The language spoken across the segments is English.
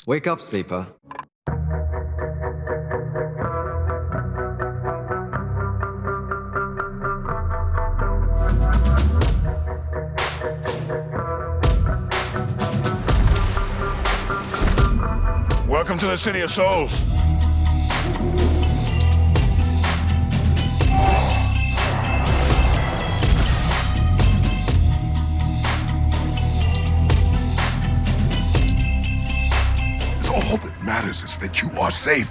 Wake up, sleeper. Welcome to the City of Souls. All that matters is that you are safe.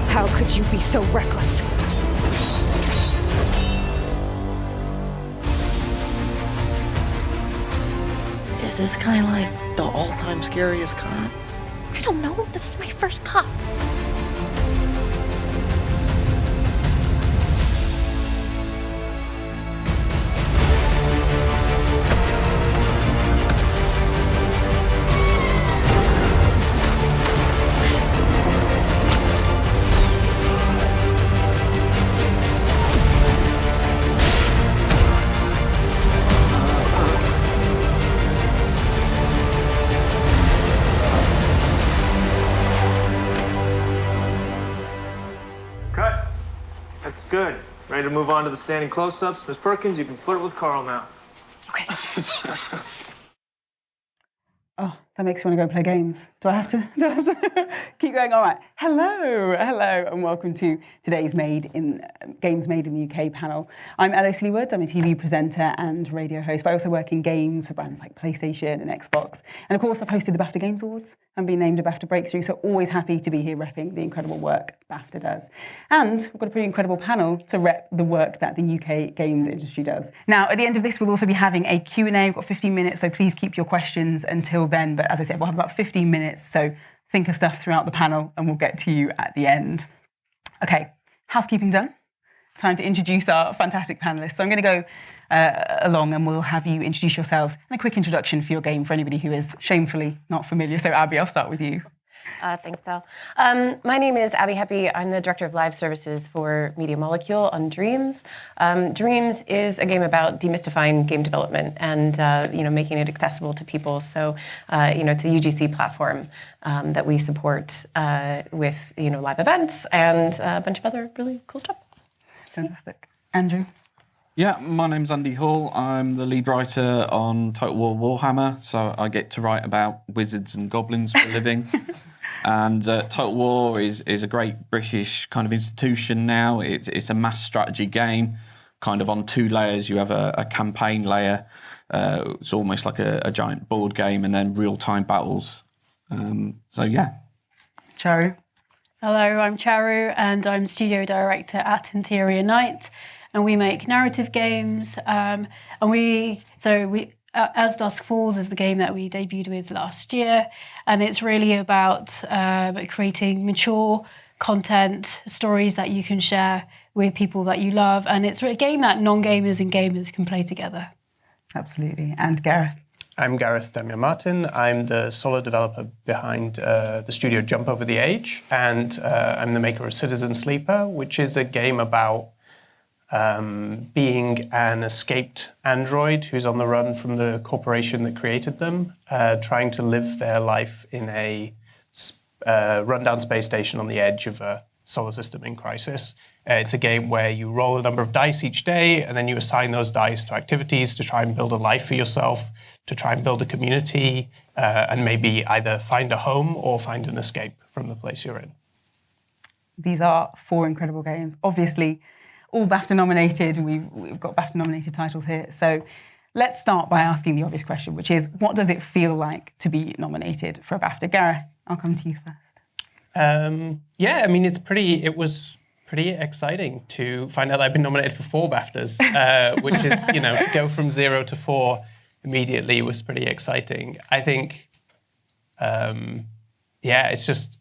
How could you be so reckless? Is this kind of like the all-time scariest cop? I don't know. This is my first cop. Cut. That's good. Ready to move on to the standing close-ups? Miss Perkins, you can flirt with Carl now. Okay. Oh, that makes me want to go and play games. Do I have to keep going? All right. Hello, and welcome to today's Games Made in the UK panel. I'm Elle Osili-Wood. I'm a TV presenter and radio host, but I also work in games for brands like PlayStation and Xbox. And of course, I've hosted the Bafta Games Awards and been named a Bafta Breakthrough, so always happy to be here repping the incredible work Bafta does. And we've got a pretty incredible panel to rep the work that the UK games industry does. Now, at the end of this, we'll also be having a Q&A. We've got 15 minutes, so please keep your questions until then. But as I said, we'll have about 15 minutes, so think of stuff throughout the panel and we'll get to you at the end. Okay, housekeeping done. Time to introduce our fantastic panelists. So I'm going to go along and we'll have you introduce yourselves and a quick introduction for your game for anybody who is shamefully not familiar. So Abbie, I'll start with you. Thanks, Elle. My name is Abbie Heppe. I'm the Director of Live Services for Media Molecule on Dreams. Dreams is a game about demystifying game development and making it accessible to people. So it's a UGC platform that we support with live events and a bunch of other really cool stuff. Fantastic. Andrew? Yeah, my name's Andy Hall. I'm the lead writer on Total War Warhammer, so I get to write about wizards and goblins for a living. And Total War is a great British kind of institution now. It's a mass strategy game, kind of on two layers. You have a campaign layer. It's almost like a giant board game, and then real-time battles. Yeah. Charu? Hello, I'm Charu, and I'm studio director at Interior Night, and we make narrative games. As Dusk Falls is the game that we debuted with last year, and it's really about creating mature content, stories that you can share with people that you love, and it's a game that non-gamers and gamers can play together. Absolutely. And Gareth? I'm Gareth Damian Martin. I'm the solo developer behind the studio Jump Over the Age, and I'm the maker of Citizen Sleeper, which is a game about being an escaped android who's on the run from the corporation that created them, trying to live their life in a rundown space station on the edge of a solar system in crisis. It's a game where you roll a number of dice each day, and then you assign those dice to activities to try and build a life for yourself, to try and build a community, and maybe either find a home or find an escape from the place you're in. These are 4 incredible games. Obviously, all BAFTA nominated. We've got BAFTA nominated titles here. So let's start by asking the obvious question, which is, what does it feel like to be nominated for a BAFTA? Gareth, I'll come to you first. It was pretty exciting to find out that I've been nominated for 4 BAFTAs, which is, go from 0 to 4 immediately was pretty exciting. I think, it's just,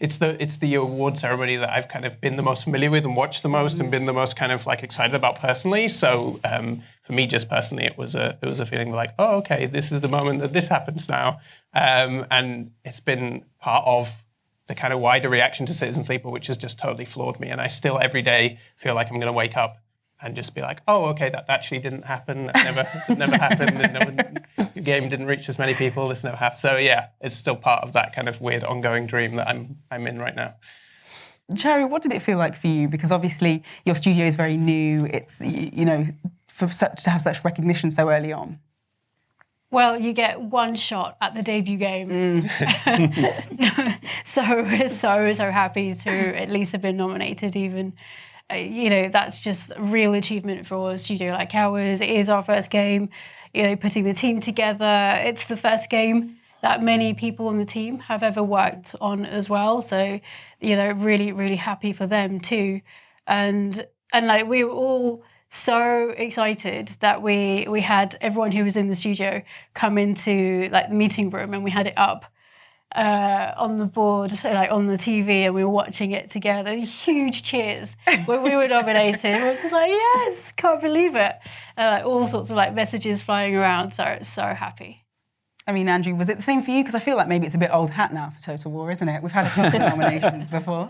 it's the award ceremony that I've kind of been the most familiar with and watched the most and been the most kind of like excited about personally. So for me, just personally, it was a feeling like, oh, okay, this is the moment that this happens now, and it's been part of the kind of wider reaction to Citizen Sleeper, which has just totally floored me. And I still every day feel like I'm going to wake up and just be like, oh, okay, that actually didn't happen. That never happened. And the game didn't reach as many people. This never happened. So yeah, it's still part of that kind of weird ongoing dream that I'm in right now. Charu, what did it feel like for you? Because obviously your studio is very new. It's, you know, to have such recognition so early on. Well, you get one shot at the debut game. So we're so happy to at least have been nominated even. You know, that's just a real achievement for a studio like ours. It is our first game, you know, putting the team together. It's the first game that many people on the team have ever worked on as well. So, you know, really happy for them too. And like we were all so excited that we had everyone who was in the studio come into like the meeting room, and we had it up on the board, like on the TV, and we were watching it together. Huge cheers when we were nominated. We were just like, yes, can't believe it. Like all sorts of like messages flying around. So happy. I mean, Andrew, was it the same for you? Because I feel like maybe it's a bit old hat now for Total War, isn't it? We've had a couple of nominations before.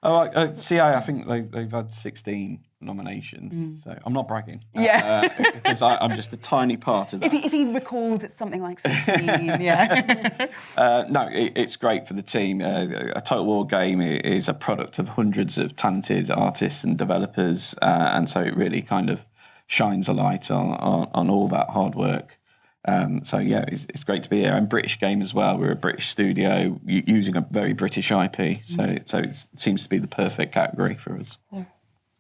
Oh, CA, I think they've had 16 nominations, so I'm not bragging. Yeah. Because I'm just a tiny part of that. If he recalls, it's something like 16, yeah. No, it's great for the team. A Total War game is a product of hundreds of talented artists and developers, and so it really kind of shines a light on all that hard work. So yeah, it's great to be here. And British game as well. We're a British studio using a very British IP, so it seems to be the perfect category for us. Yeah.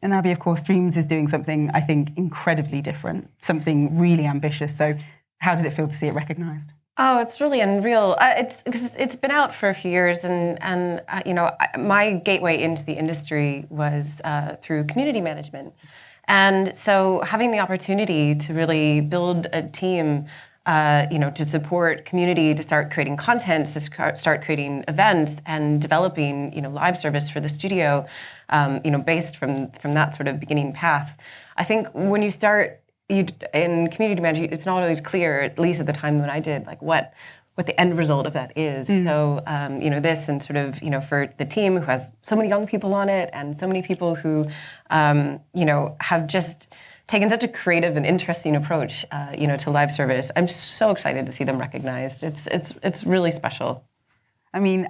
And Abbie, of course, Dreams is doing something I think incredibly different, something really ambitious. So how did it feel to see it recognised? Oh, it's really unreal. It's been out for a few years, and you know, my gateway into the industry was through community management, and so having the opportunity to really build a team. You know, to support community, to start creating content, to start creating events and developing, you know, live service for the studio, you know, based from that sort of beginning path. I think when you start in community management, it's not always clear, at least at the time when I did, like what the end result of that is. So, you know, this and sort of, you know, for the team who has so many young people on it and so many people who, you know, have just taken such a creative and interesting approach, you know, to live service. I'm so excited to see them recognized. It's really special. I mean,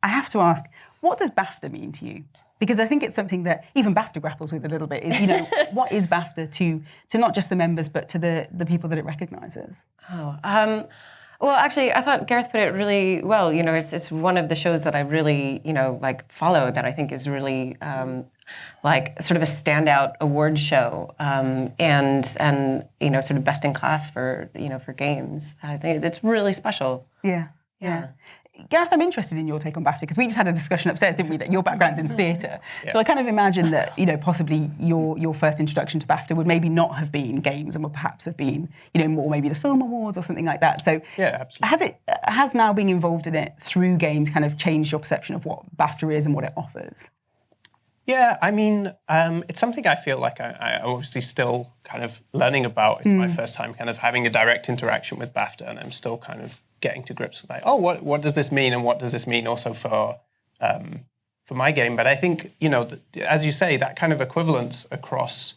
I have to ask, what does Bafta mean to you? Because I think it's something that even Bafta grapples with a little bit. Is, you know, what is Bafta to not just the members but to the people that it recognises? Well, actually, I thought Gareth put it really well. You know, it's one of the shows that I really, you know, like follow, that I think is really like sort of a standout award show, and you know, sort of best in class for, you know, for games. I think it's really special. Yeah. Gareth, I'm interested in your take on Bafta, because we just had a discussion upstairs, didn't we, that your background's in theatre. Yeah. So I kind of imagine that, you know, possibly your first introduction to Bafta would maybe not have been games and would perhaps have been, you know, more maybe the film awards or something like that. So yeah, absolutely. Has now being involved in it through games kind of changed your perception of what Bafta is and what it offers? Yeah, I mean, it's something I feel like I obviously still kind of learning about. It's my first time kind of having a direct interaction with Bafta, and I'm still kind of getting to grips with like, oh, what does this mean, and what does this mean also for my game? But I think, you know, as you say, that kind of equivalence across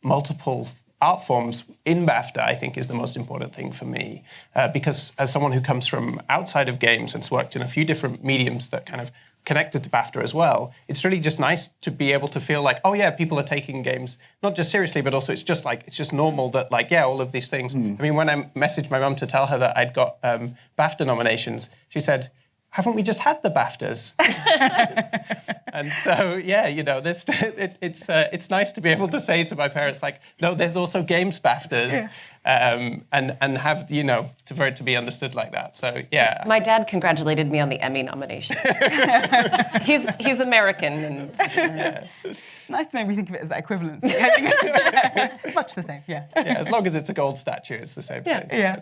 multiple art forms in Bafta, I think, is the most important thing for me, because as someone who comes from outside of games and has worked in a few different mediums that kind of connected to Bafta as well, it's really just nice to be able to feel like, oh yeah, people are taking games not just seriously, but also it's just normal that, like, yeah, all of these things. I mean, when I messaged my mum to tell her that I'd got Bafta nominations, she said, haven't we just had the Baftas? And so, yeah, you know, it's nice to be able to say to my parents, like, no, there's also games Baftas, and have, you know, for it to be understood like that. So, yeah. My dad congratulated me on the Emmy nomination. He's American. And, yeah. Nice to know we think of it as that equivalence. Much the same, yeah. Yeah, as long as it's a gold statue, it's the same thing. Yeah.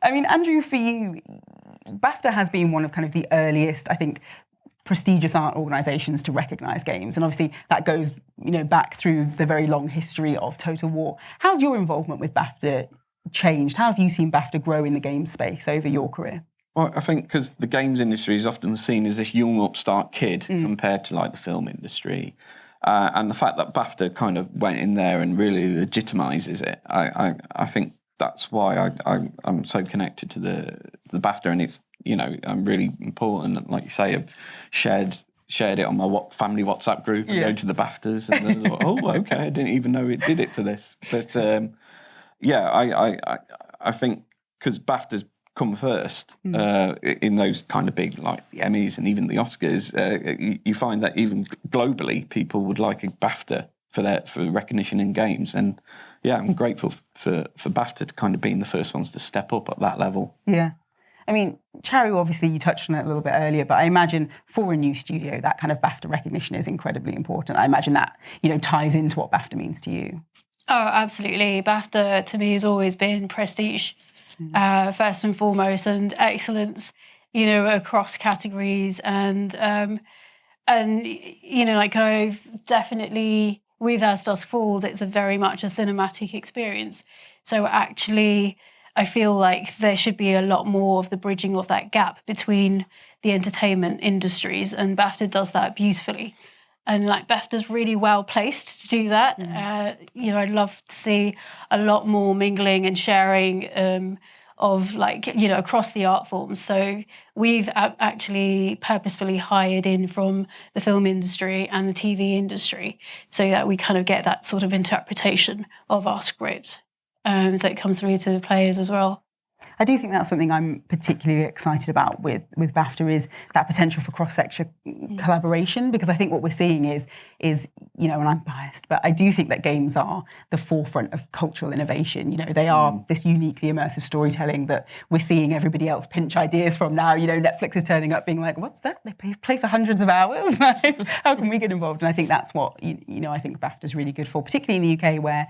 I mean, Andrew, for you, Bafta has been one of kind of the earliest, I think, prestigious art organisations to recognise games, and obviously that goes, back through the very long history of Total War. How's your involvement with Bafta changed? How have you seen Bafta grow in the game space over your career? Well, I think because the games industry is often seen as this young upstart kid compared to like the film industry. And the fact that Bafta kind of went in there and really legitimises it, I think that's why I'm so connected to the Bafta, and it's really important. Like you say, I've shared it on my family WhatsApp group and go to the Baftas, and then thought, oh, okay, I didn't even know it did it for this. But I think because Bafta's come first in those kind of big, like the Emmys and even the Oscars, you find that even globally people would like a BAFTA for recognition in games. And yeah, I'm grateful for BAFTA to kind of being the first ones to step up at that level. Yeah. I mean, Charu, obviously you touched on it a little bit earlier, but I imagine for a new studio, that kind of BAFTA recognition is incredibly important. I imagine that, ties into what BAFTA means to you. Oh, absolutely. BAFTA to me has always been prestige. First and foremost, and excellence, across categories, and I've definitely, with As Dusk Falls, it's very much a cinematic experience. So actually, I feel like there should be a lot more of the bridging of that gap between the entertainment industries, and BAFTA does that beautifully. And BAFTA's really well placed to do that. I'd love to see a lot more mingling and sharing of across the art forms. So we've actually purposefully hired in from the film industry and the TV industry so that we kind of get that sort of interpretation of our script. So it comes through to the players as well. I do think that's something I'm particularly excited about with BAFTA is that potential for cross-sector collaboration, because I think what we're seeing is and I'm biased, but I do think that games are the forefront of cultural innovation. They are this uniquely immersive storytelling that we're seeing everybody else pinch ideas from now. Netflix is turning up being like, what's that? They play for hundreds of hours? How can we get involved? And I think that's what, I think BAFTA's really good for, particularly in the UK where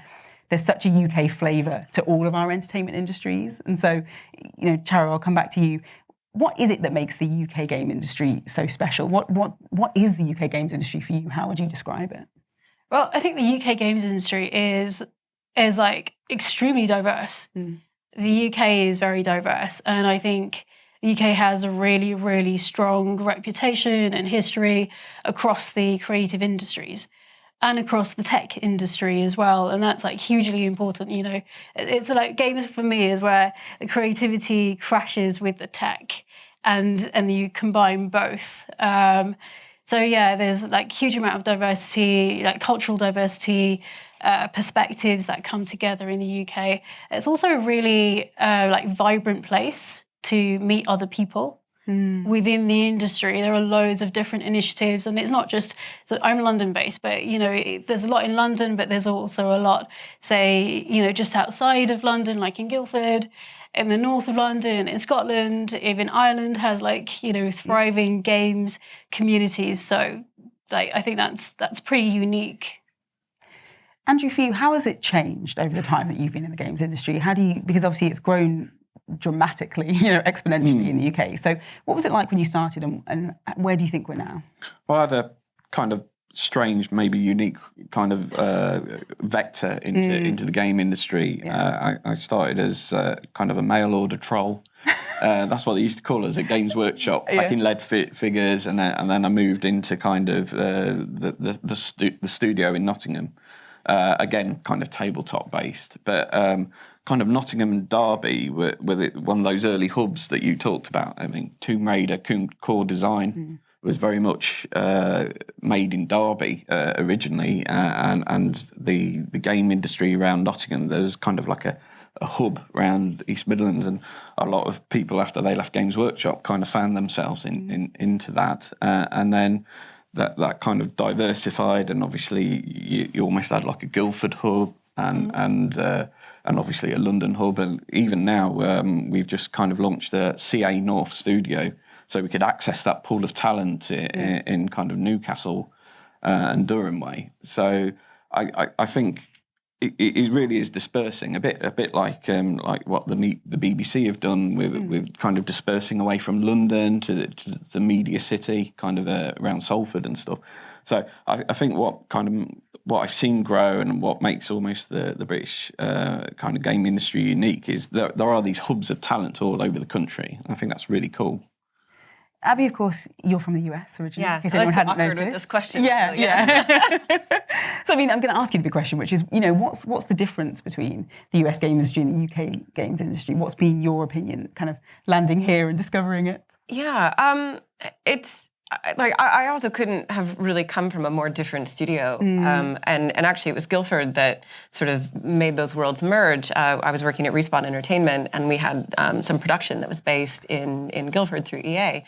there's such a UK flavour to all of our entertainment industries. And so, Charu, I'll come back to you. What is it that makes the UK game industry so special? What is the UK games industry for you? How would you describe it? Well, I think the UK games industry is extremely diverse. The UK is very diverse, and I think the UK has a really, really strong reputation and history across the creative industries and across the tech industry as well, and that's hugely important. It's games for me is where the creativity crashes with the tech, and you combine both. So yeah, there's huge amount of diversity, cultural diversity, perspectives that come together in the UK. It's also a really vibrant place to meet other people. Within the industry, there are loads of different initiatives, and it's not just. So I'm London-based, but there's a lot in London, but there's also a lot, say, just outside of London, like in Guildford, in the north of London, in Scotland, even Ireland has thriving games communities. So I think that's pretty unique. Andrew, for you, how has it changed over the time that you've been in the games industry? Because obviously it's grown dramatically, exponentially in the UK. So what was it like when you started, and where do you think we're now? Well, I had a kind of strange, maybe unique kind of vector into the game industry. I started as kind of a mail order troll. That's what they used to call us at Games Workshop, back in lead figures, and then I moved into kind of the studio in Nottingham. Again, kind of tabletop based, but kind of Nottingham and Derby were one of those early hubs that you talked about. I mean, Tomb Raider core design was very much made in Derby originally, and the game industry around Nottingham, there was kind of like a hub around East Midlands, and a lot of people after they left Games Workshop kind of found themselves into that, and then that kind of diversified, and obviously you almost had like a Guildford hub and obviously a London hub, and even now we've just kind of launched a CA North studio, so we could access that pool of talent in kind of Newcastle and Durham way. So I think it really is dispersing a bit like what the BBC have done with kind of dispersing away from London to the media city, kind of around Salford and stuff. So I think what I've seen grow and what makes almost the British kind of game industry unique is that there are these hubs of talent all over the country. And I think that's really cool. Abbie, of course, you're from the US originally. Yeah, in case I was anyone so hadn't awkward noticed. with this question. Yeah. So, I mean, I'm going to ask you the big question, which is, what's the difference between the US game industry and the UK games industry? What's been your opinion, kind of landing here and discovering it? Yeah, it's like I also couldn't have really come from a more different studio, and actually it was Guildford that sort of made those worlds merge. I was working at Respawn Entertainment, and we had some production that was based in Guildford through EA.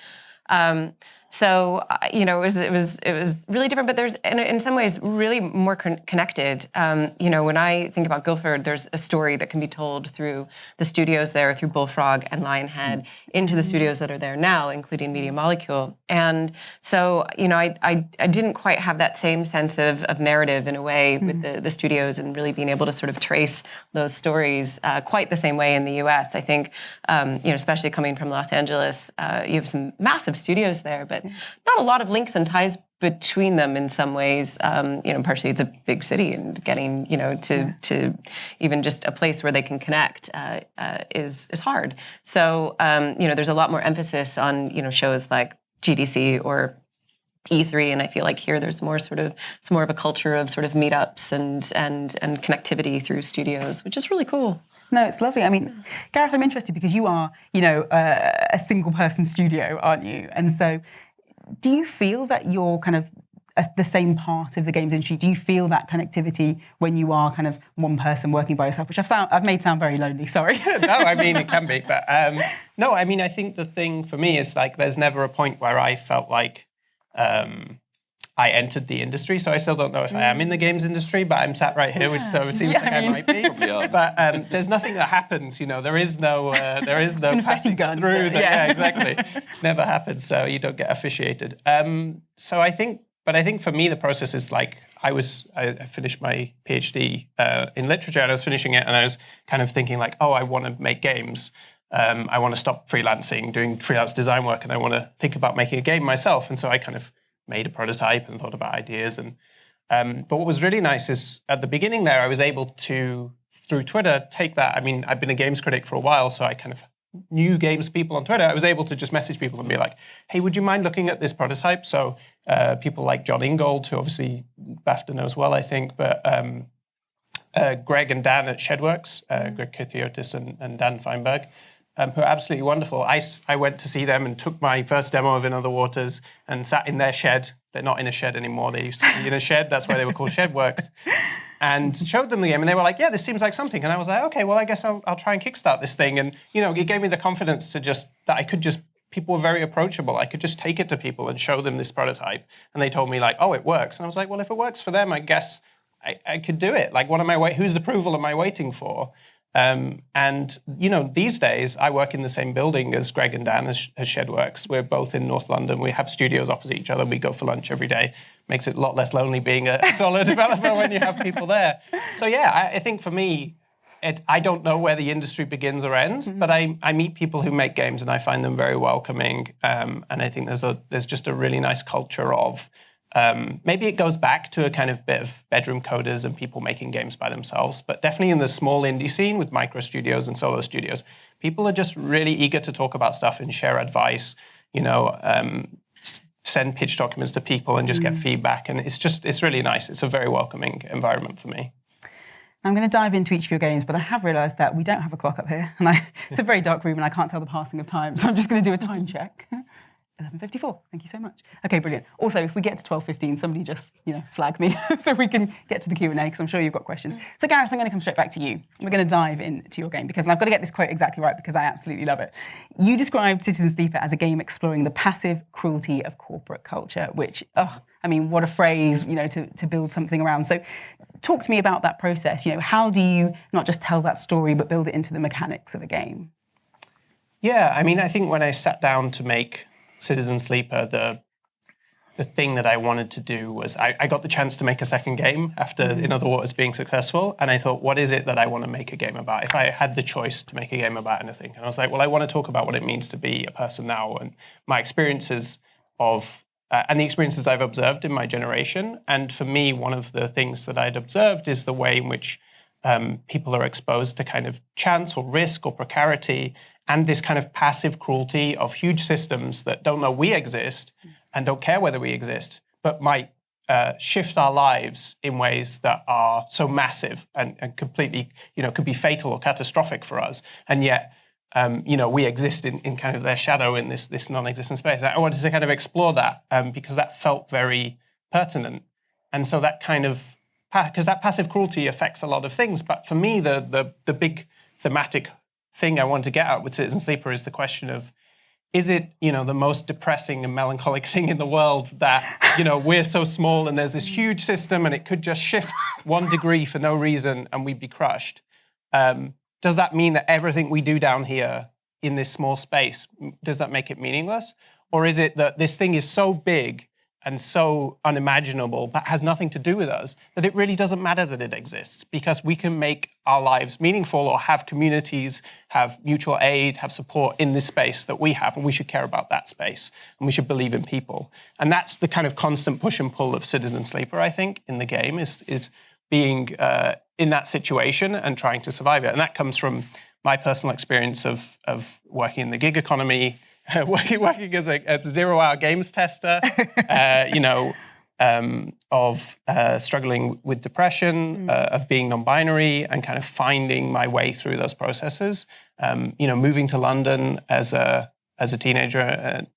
So it was really different, but there's in some ways really more connected. When I think about Guildford, there's a story that can be told through the studios there, through Bullfrog and Lionhead, into the studios that are there now, including Media Molecule. And so I didn't quite have that same sense of narrative in a way with the studios and really being able to sort of trace those stories quite the same way in the US. I think especially coming from Los Angeles, you have some massive studios there, but not a lot of links and ties between them in some ways. Partially it's a big city, and getting to even just a place where they can connect is hard. So there's a lot more emphasis on shows like GDC or E3, and I feel like here there's more it's more of a culture of sort of meetups and connectivity through studios, which is really cool. No, it's lovely. I mean, Gareth, I'm interested because you are, a single-person studio, aren't you? And so, do you feel that you're kind of the same part of the games industry? Do you feel that connectivity when you are kind of one person working by yourself, which I've made sound very lonely, sorry. No, I mean, it can be. But no, I mean, I think the thing for me is like there's never a point where I felt like I entered the industry, so I still don't know if I am in the games industry, but I'm sat right here, which so it seems like I might be. But there's nothing that happens, There is no passing gun through. Yeah, exactly. Never happens, so you don't get officiated. So I think for me the process is like I finished my PhD in literature, and I was finishing it, and I was kind of thinking like, I want to make games. I want to stop freelancing, doing freelance design work, and I want to think about making a game myself. And so I kind of made a prototype and thought about ideas. And but what was really nice is at the beginning there, I was able to, through Twitter, take that. I mean, I've been a games critic for a while, so I kind of knew games people on Twitter. I was able to just message people and be like, hey, would you mind looking at this prototype? So people like John Ingold, who obviously Bafta knows well, I think, but Greg and Dan at Shedworks, Greg Kithiotis and Dan Feinberg, who are absolutely wonderful. I went to see them and took my first demo of In Other Waters and sat in their shed. They're not in a shed anymore. They used to be in a shed. That's why they were called Shedworks. And showed them the game, and they were like, yeah, this seems like something. And I was like, okay, well, I guess I'll try and kickstart this thing. And, it gave me the confidence people were very approachable. I could just take it to people and show them this prototype. And they told me like, it works. And I was like, well, if it works for them, I guess I could do it. Like, whose approval am I waiting for? And these days I work in the same building as Greg and Dan as Shedworks. We're both in North London. We have studios opposite each other. We go for lunch every day. Makes it a lot less lonely being a solo developer when you have people there. So yeah, I think for me, I don't know where the industry begins or ends, but I meet people who make games and I find them very welcoming. And I think there's just a really nice culture of. Maybe it goes back to a kind of bit of bedroom coders and people making games by themselves, but definitely in the small indie scene with micro studios and solo studios, people are just really eager to talk about stuff and share advice, send pitch documents to people and just get feedback. And it's really nice. It's a very welcoming environment for me. I'm going to dive into each of your games, but I have realised that we don't have a clock up here. And it's a very dark room and I can't tell the passing of time, so I'm just going to do a time check. 11:54. Thank you so much. Okay, brilliant. Also, if we get to 12:15, somebody just, flag me so we can get to the Q&A because I'm sure you've got questions. So Gareth, I'm going to come straight back to you. We're going to dive into your game because I've got to get this quote exactly right because I absolutely love it. You described Citizen Sleeper as a game exploring the passive cruelty of corporate culture, which, what a phrase, to build something around. So talk to me about that process. How do you not just tell that story but build it into the mechanics of a game? Yeah, I think when I sat down to make Citizen Sleeper, the thing that I wanted to do was I got the chance to make a second game after In Other Waters being successful, and I thought, what is it that I want to make a game about? If I had the choice to make a game about anything, and I was like, well, I want to talk about what it means to be a person now and my experiences of and the experiences I've observed in my generation. And for me, one of the things that I'd observed is the way in which people are exposed to kind of chance or risk or precarity and this kind of passive cruelty of huge systems that don't know we exist and don't care whether we exist, but might shift our lives in ways that are so massive and completely, could be fatal or catastrophic for us. And yet, we exist in kind of their shadow in this non-existent space. I wanted to kind of explore that because that felt very pertinent. And so that kind of, because that passive cruelty affects a lot of things. But for me, the big thematic thing I want to get at with Citizen Sleeper is the question of, is it, the most depressing and melancholic thing in the world that, we're so small and there's this huge system and it could just shift 1 degree for no reason and we'd be crushed? Does that mean that everything we do down here in this small space, does that make it meaningless? Or is it that this thing is so big and so unimaginable, but has nothing to do with us, that it really doesn't matter that it exists, because we can make our lives meaningful or have communities, have mutual aid, have support in this space that we have, and we should care about that space, and we should believe in people. And that's the kind of constant push and pull of Citizen Sleeper, I think, in the game, is being in that situation and trying to survive it. And that comes from my personal experience of working in the gig economy, working as a zero-hour games tester, of struggling with depression, of being non-binary, and kind of finding my way through those processes. Moving to London as a teenager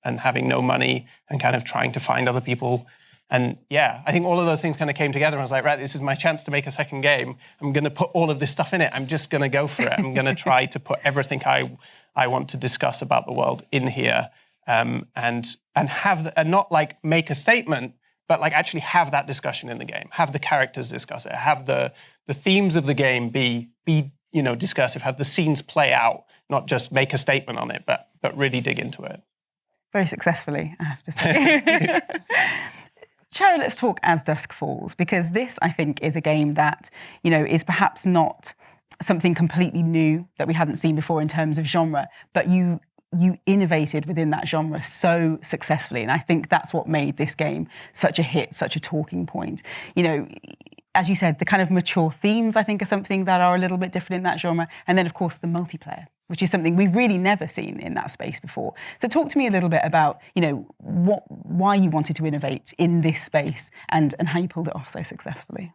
and having no money and kind of trying to find other people. And yeah, I think all of those things kind of came together. And I was like, right, this is my chance to make a second game. I'm going to put all of this stuff in it. I'm just going to go for it. I'm going to try to put everything I want to discuss about the world in here, and not like make a statement, but like actually have that discussion in the game. Have the characters discuss it. Have the themes of the game be discursive. Have the scenes play out, not just make a statement on it, but really dig into it. Very successfully, I have to say. Charu, let's talk as Dusk Falls, because this, I think, is a game that, is perhaps not something completely new that we hadn't seen before in terms of genre, but you innovated within that genre so successfully. And I think that's what made this game such a hit, such a talking point. As you said, the kind of mature themes, I think, are something that are a little bit different in that genre. And then, of course, the multiplayer, which is something we've really never seen in that space before. So talk to me a little bit about, why you wanted to innovate in this space and how you pulled it off so successfully.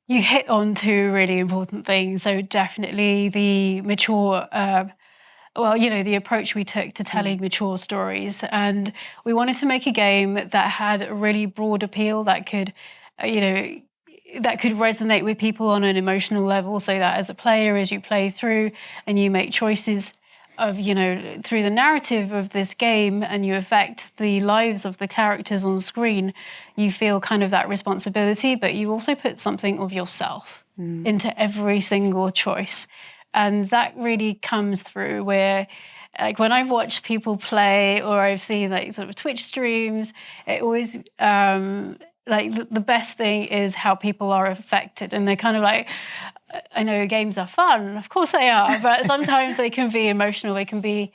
You hit on two really important things. So definitely the mature, the approach we took to telling mature stories. And we wanted to make a game that had a really broad appeal that could, that could resonate with people on an emotional level, so that as a player, as you play through and you make choices of, through the narrative of this game and you affect the lives of the characters on screen, you feel kind of that responsibility, but you also put something of yourself into every single choice. And that really comes through where, like when I've watched people play or I've seen like sort of Twitch streams, it always, the best thing is how people are affected. And they're kind of like, I know games are fun, of course they are, but sometimes they can be emotional. They can be,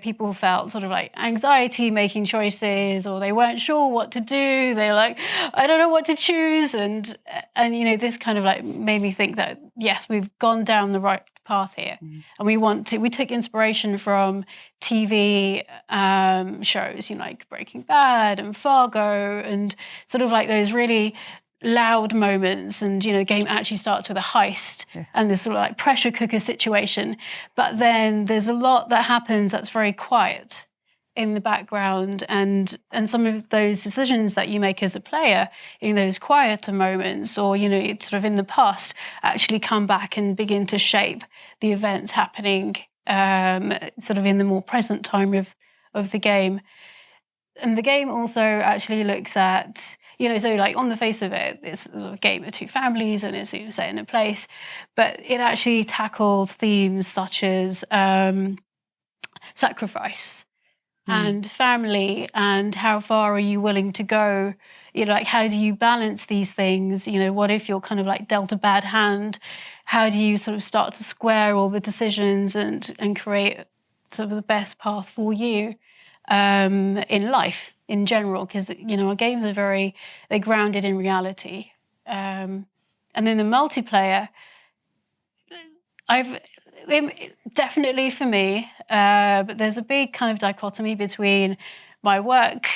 people felt sort of like anxiety making choices, or they weren't sure what to do. They're like, I don't know what to choose. And this kind of like made me think that, yes, we've gone down the right path here. And we took inspiration from TV shows, like Breaking Bad and Fargo, and sort of like those really loud moments. And, the game actually starts with a heist and this sort of like pressure cooker situation. But then there's a lot that happens that's very quiet in the background, and some of those decisions that you make as a player in those quieter moments, or sort of in the past, actually come back and begin to shape the events happening sort of in the more present time of the game. And the game also actually looks at, so like on the face of it, it's a game of two families and it's set in a place, but it actually tackles themes such as sacrifice, and family, and how far are you willing to go? Like, how do you balance these things? What if you're kind of like dealt a bad hand? How do you sort of start to square all the decisions and create sort of the best path for you in life in general? Because, our games are they're grounded in reality. And then the multiplayer, definitely for me, but there's a big kind of dichotomy between my work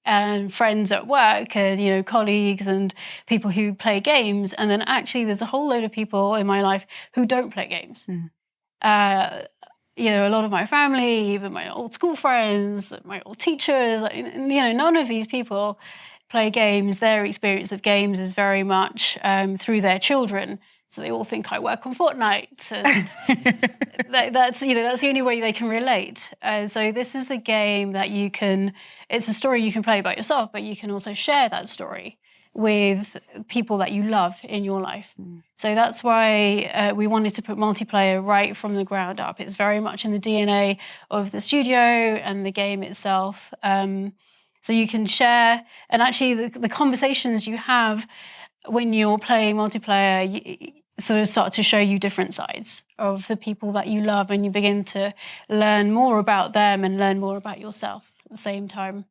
and friends at work and, colleagues and people who play games. And then actually there's a whole load of people in my life who don't play games. A lot of my family, even my old school friends, my old teachers, none of these people play games. Their experience of games is very much through their children. So they all think I work on Fortnite, and that's the only way they can relate. So this is a game that it's a story you can play by yourself, but you can also share that story with people that you love in your life. So that's why we wanted to put multiplayer right from the ground up. It's very much in the DNA of the studio and the game itself. So you can share, and actually the conversations you have when you're playing multiplayer sort of start to show you different sides of the people that you love, and you begin to learn more about them and learn more about yourself at the same time.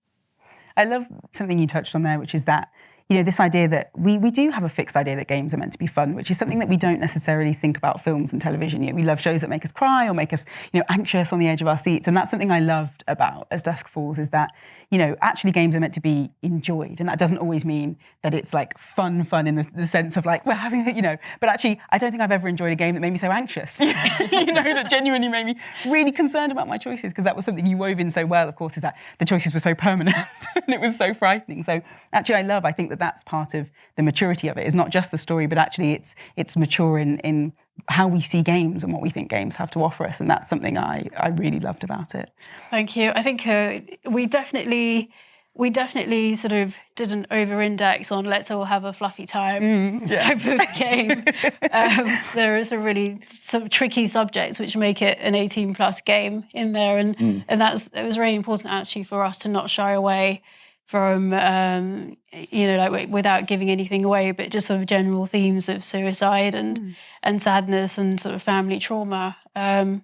I love something you touched on there, which is that, this idea that we do have a fixed idea that games are meant to be fun, which is something that we don't necessarily think about films and television. We love shows that make us cry or make us, anxious on the edge of our seats. And that's something I loved about As Dusk Falls, is that, actually games are meant to be enjoyed. And that doesn't always mean that it's like fun in the sense of like, we're having, but actually, I don't think I've ever enjoyed a game that made me so anxious, that genuinely made me really concerned about my choices, because that was something you wove in so well, of course, is that the choices were so permanent and it was so frightening. So actually, I think that that's part of the maturity of it. It's not just the story, but actually it's mature in how we see games and what we think games have to offer us. And that's something I really loved about it. Thank you. I think we definitely sort of didn't over-index on let's all have a fluffy time type of game. There is some tricky subjects which make it an 18+ game in there, and it was really important actually for us to not shy away from without giving anything away, but just sort of general themes of suicide and sadness and sort of family trauma. And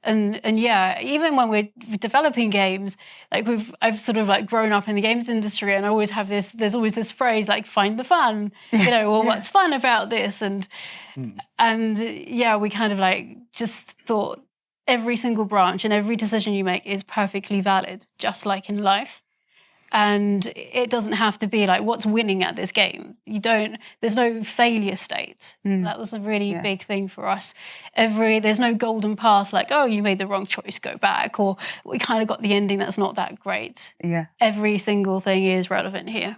yeah, even when we're developing games, like I've sort of like grown up in the games industry, and I always have there's always this phrase like find the fun, what's fun about this, and yeah, we kind of like just thought every single branch and every decision you make is perfectly valid, just like in life. And it doesn't have to be like, what's winning at this game? There's no failure state. That was a really big thing for us. There's no golden path like, oh, you made the wrong choice, go back. Or we kind of got the ending that's not that great. Yeah. Every single thing is relevant here.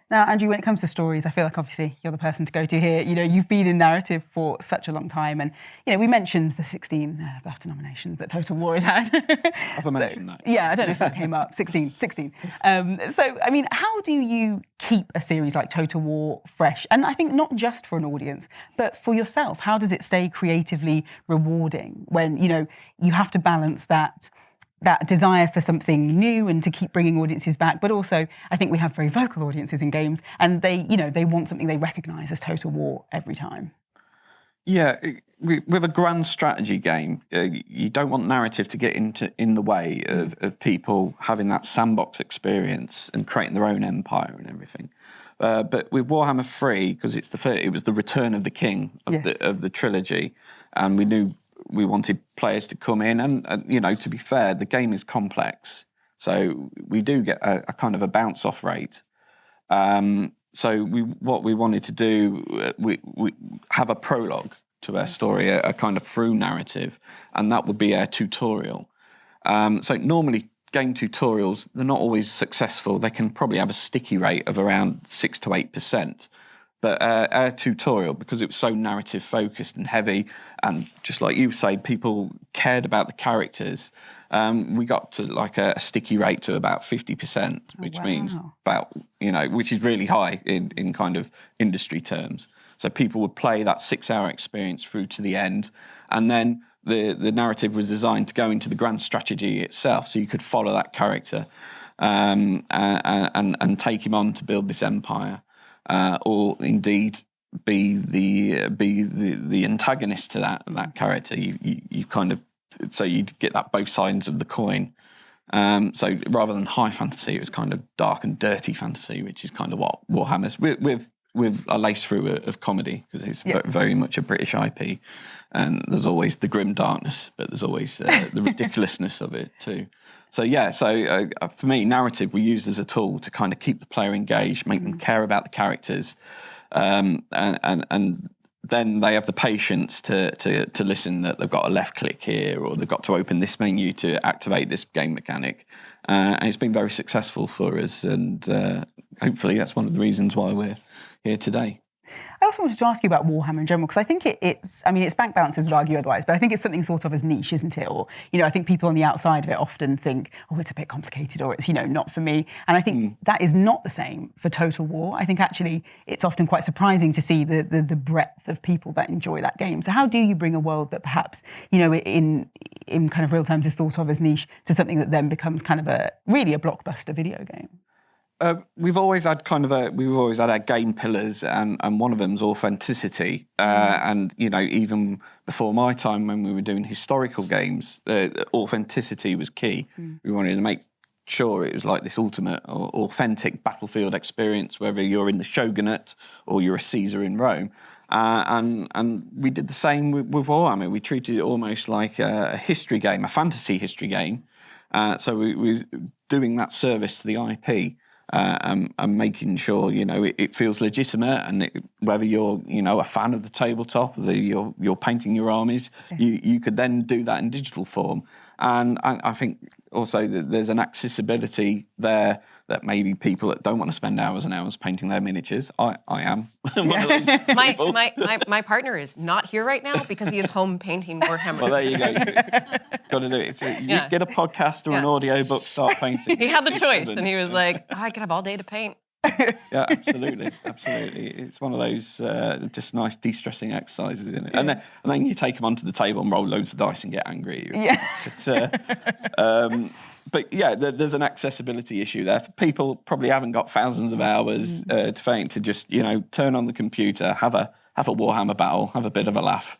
Now, Andrew, when it comes to stories, I feel like obviously you're the person to go to here. You've been in narrative for such a long time, and we mentioned the 16 Bafta nominations that Total War has had. Have I mentioned that? Yeah, I don't know if that came up. 16. So, I mean, how do you keep a series like Total War fresh? And I think not just for an audience, but for yourself. How does it stay creatively rewarding when you have to balance that desire for something new and to keep bringing audiences back, but also I think we have very vocal audiences in games, and they want something they recognise as Total War every time. Yeah, with a grand strategy game, you don't want narrative to get in the way of people having that sandbox experience and creating their own empire and everything. But with Warhammer 3, because it was the return of the king of the trilogy, and we knew we wanted players to come in, and to be fair, the game is complex, so we do get a kind of a bounce off rate. So what we wanted to do, we have a prologue to our story, a kind of through narrative, and that would be our tutorial. So normally game tutorials, they're not always successful. They can probably have a sticky rate of around 6 to 8%. But our tutorial, because it was so narrative focused and heavy, and just like you say, people cared about the characters, we got to like a sticky rate to about 50%, which means about, which is really high in kind of industry terms. So people would play that 6-hour experience through to the end. And then the narrative was designed to go into the grand strategy itself, so you could follow that character and take him on to build this empire, or indeed be the antagonist to that character. You kind of, so you'd get that both sides of the coin. So rather than high fantasy, it was kind of dark and dirty fantasy, which is kind of what Warhammer's with a lace through of comedy, because it's very much a British IP, and there's always the grim darkness, but there's always the ridiculousness of it too. So for me, narrative we used as a tool to kind of keep the player engaged, make them care about the characters, and then they have the patience to listen that they've got a left click here, or they've got to open this menu to activate this game mechanic. And it's been very successful for us, and hopefully that's one of the reasons why we're here today. I also wanted to ask you about Warhammer in general, because I think it's bank balancers would argue otherwise, but I think it's something thought of as niche, isn't it? Or, I think people on the outside of it often think, oh, it's a bit complicated, or it's, not for me. And I think that is not the same for Total War. I think actually it's often quite surprising to see the breadth of people that enjoy that game. So how do you bring a world that perhaps, in kind of real terms is thought of as niche to something that then becomes kind of really a blockbuster video game? We've always had our game pillars, and one of them's authenticity. And even before my time, when we were doing historical games, authenticity was key. We wanted to make sure it was like this ultimate or authentic battlefield experience, whether you're in the shogunate or you're a Caesar in Rome. And we did the same with Warhammer. We treated it almost like a history game, a fantasy history game. So we were doing that service to the IP. And making sure it feels legitimate, and whether you're a fan of the tabletop, you're painting your armies, you could then do that in digital form. And I think also that there's an accessibility there that maybe people that don't want to spend hours and hours painting their miniatures. I am one of those people. My partner is not here right now because he is home painting Warhammer. Well, there you go. Got to do it. You get a podcast or an audio book, start painting. He had the choice, and he was like, I could have all day to paint. Yeah, absolutely. It's one of those just nice de-stressing exercises, isn't it? And then you take them onto the table and roll loads of dice and get angry. But yeah, there's an accessibility issue there. People probably haven't got thousands of hours to just turn on the computer, have a Warhammer battle, have a bit of a laugh,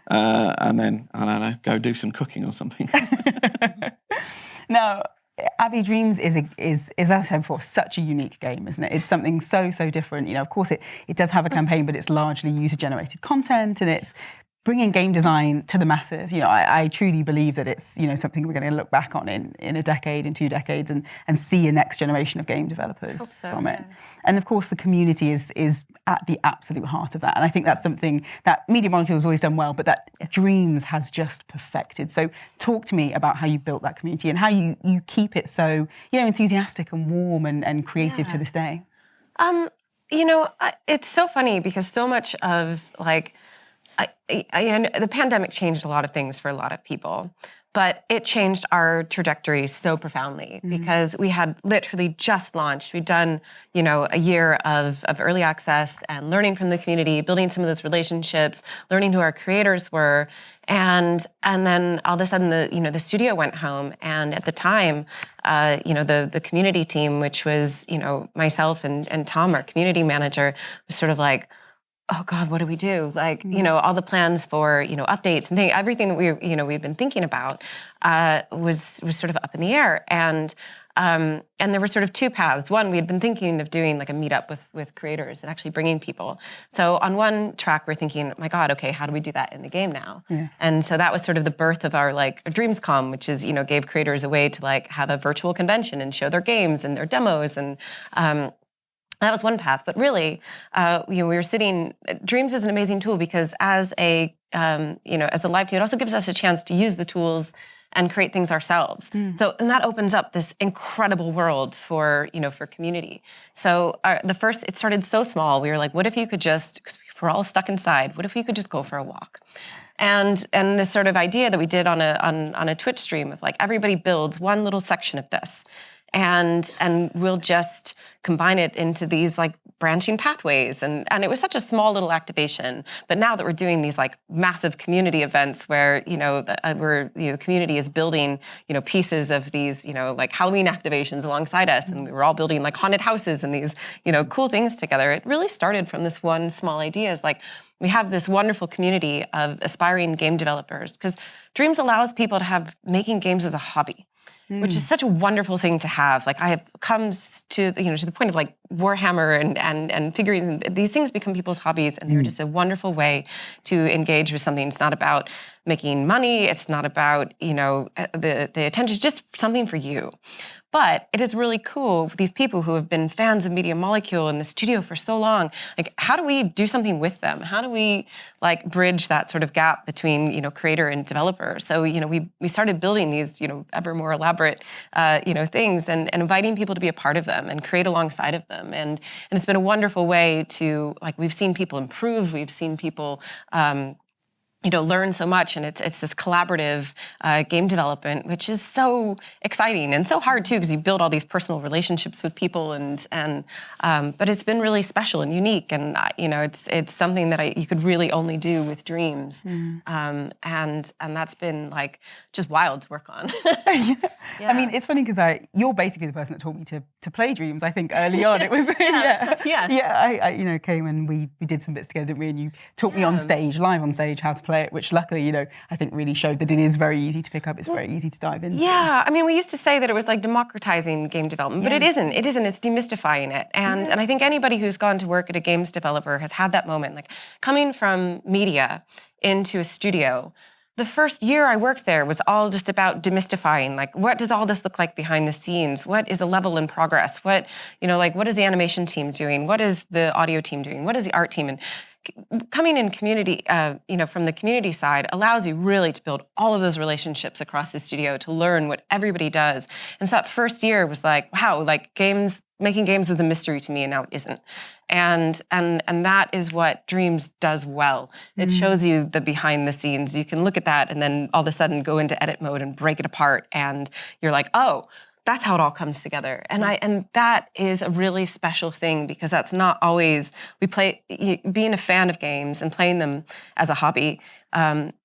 and then I don't know, go do some cooking or something. Now, Abbie Dreams is as I said before, such a unique game, isn't it? It's something so different. Of course it does have a campaign, but it's largely user-generated content, and it's bringing game design to the masses. I truly believe that it's something we're going to look back on in a decade, in 2 decades, and see a next generation of game developers from it. And of course, the community is at the absolute heart of that. And I think that's something that Media Molecule has always done well, but that Dreams has just perfected. So talk to me about how you built that community and how you keep it so enthusiastic and warm and creative to this day. It's so funny because so much of the pandemic changed a lot of things for a lot of people, but it changed our trajectory so profoundly because we had literally just launched. We'd done, a year of early access and learning from the community, building some of those relationships, learning who our creators were, and then all of a sudden the studio went home, and at the time, the community team, which was myself and Tom, our community manager, was sort of like, oh God, what do we do? All the plans for, updates and everything that we'd been thinking about was sort of up in the air. And there were sort of 2 paths. One, we had been thinking of doing like a meetup with creators and actually bringing people. So on one track, we're thinking, oh my God, okay, how do we do that in the game now? Yeah. And so that was sort of the birth of our DreamsCon, which is, gave creators a way to have a virtual convention and show their games and their demos. And that was one path, but really, we were sitting. Dreams is an amazing tool because as a live team, it also gives us a chance to use the tools and create things ourselves. So, and that opens up this incredible world for community. So it started so small. We were like, what if you could just, because we're all stuck inside, what if we could just go for a walk? And this sort of idea that we did on a Twitch stream of everybody builds one little section of this. And we'll just combine it into these branching pathways. And it was such a small little activation. But now that we're doing these like massive community events where, the community is building, pieces of these, like Halloween activations alongside us. And we were all building like haunted houses and these, cool things together. It really started from this one small idea. Is like, we have this wonderful community of aspiring game developers because Dreams allows people to have making games as a hobby. Which is such a wonderful thing to have. Like I have comes to to the point of like Warhammer and figuring these things become people's hobbies, and they're just a wonderful way to engage with something. It's not about making money. It's not about the attention. It's just something for you. But it is really cool with these people who have been fans of Media Molecule in the studio for so long. Like, how do we do something with them? How do we like bridge that sort of gap between creator and developer? So we started building these ever more elaborate things and inviting people to be a part of them and create alongside of them. And it's been a wonderful way to like we've seen people improve. We've seen people learn so much, and it's this collaborative game development, which is so exciting and so hard too, because you build all these personal relationships with people, but it's been really special and unique, and it's something that you could really only do with Dreams, and that's been like just wild to work on. Yeah. I mean, it's funny because you're basically the person that taught me to play Dreams. I think early on it was I came and we did some bits together, didn't we? And you taught me on stage, live on stage, how to play it, which luckily, I think really showed that it is very easy to pick up. It's very easy to dive into. Yeah, I mean, we used to say that it was like democratizing game development, but it isn't. It isn't. It's demystifying it. And I think anybody who's gone to work at a games developer has had that moment, like coming from media into a studio. The first year I worked there was all just about demystifying, like, what does all this look like behind the scenes? What is a level in progress? What is the animation team doing? What is the audio team doing? What is the art team? And coming in community, from the community side allows you really to build all of those relationships across the studio to learn what everybody does. And so that first year was like, wow, like making games was a mystery to me, and now it isn't. And that is what Dreams does well. It shows you the behind the scenes. You can look at that and then all of a sudden go into edit mode and break it apart, and you're like, oh, that's how it all comes together. And that is a really special thing, because that's not always, being a fan of games and playing them as a hobby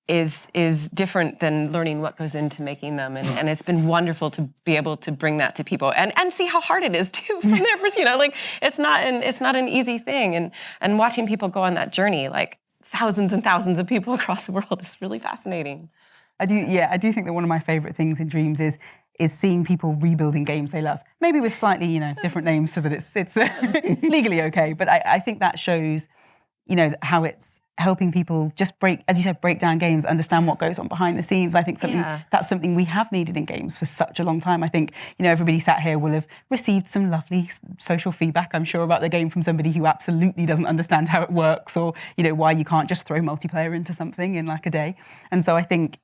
is different than learning what goes into making them. And it's been wonderful to be able to bring that to people and see how hard it is too from their first, it's not an easy thing. And watching people go on that journey, like thousands and thousands of people across the world, is really fascinating. I do think that one of my favorite things in Dreams is seeing people rebuilding games they love, maybe with slightly, different names so that it's legally okay. But I think that shows, how it's helping people just break down games, understand what goes on behind the scenes. I think that's something we have needed in games for such a long time. I think, everybody sat here will have received some lovely social feedback, I'm sure, about the game from somebody who absolutely doesn't understand how it works, or, why you can't just throw multiplayer into something in like a day. And so I think,